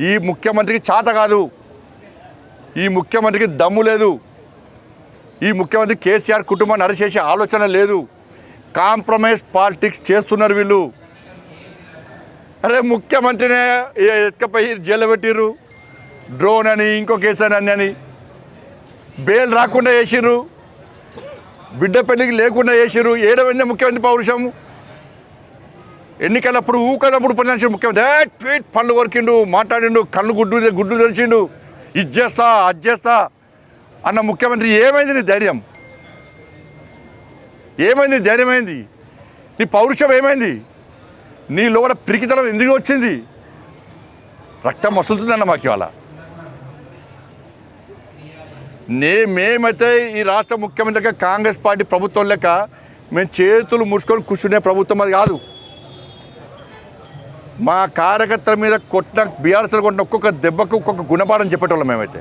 ఈ ముఖ్యమంత్రికి చేత కాదు, ఈ ముఖ్యమంత్రికి దమ్ము లేదు, ఈ ముఖ్యమంత్రి కేసీఆర్ కుటుంబాన్ని అరెస్ట్ చేసే ఆలోచన లేదు. కాంప్రమైజ్ పాలిటిక్స్ చేస్తున్నారు వీళ్ళు. అరే ముఖ్యమంత్రినే ఎత్తుకపోయి జైలు పెట్టిర్రు, డ్రోన్ అని ఇంకో కేసు అని బెయిల్ రాకుండా చేసిర్రు, బిడ్డ పెళ్లికి లేకుండా చేసిర్రు. ఏడవైందే ముఖ్యమంత్రి పౌరుషము. ఎన్నికలప్పుడు ఊకదప్పుడు పనిచేసిన ముఖ్యమంత్రి ట్వీట్ పళ్ళు కొరికిండు, మాట్లాడిండు, కళ్ళు గుడ్లు తెరిచిండు, ఇది చేస్తా అది చేస్తా అన్న ముఖ్యమంత్రి. ఏమైంది నీ ధైర్యం? ఏమైంది ధైర్యం? అయింది నీ పౌరుషం? ఏమైంది నీ లోపల పిరికితనం? ఎందుకు వచ్చింది? రక్తం మసులుతుందన్న మాకు ఇవాళ. మేమైతే ఈ రాష్ట్ర ముఖ్యమంత్రిగా కాంగ్రెస్ పార్టీ ప్రభుత్వం లెక్క మేము చేతులు ముడుచుకొని కూర్చునే ప్రభుత్వం అది కాదు. మా కార్యకర్తల మీద కొట్టిన బీఆర్ఎస్లో కొట్టిన ఒక్కొక్క దెబ్బకు ఒక్కొక్క గుణపాఠం చెప్పేటోళ్ళం మేమైతే.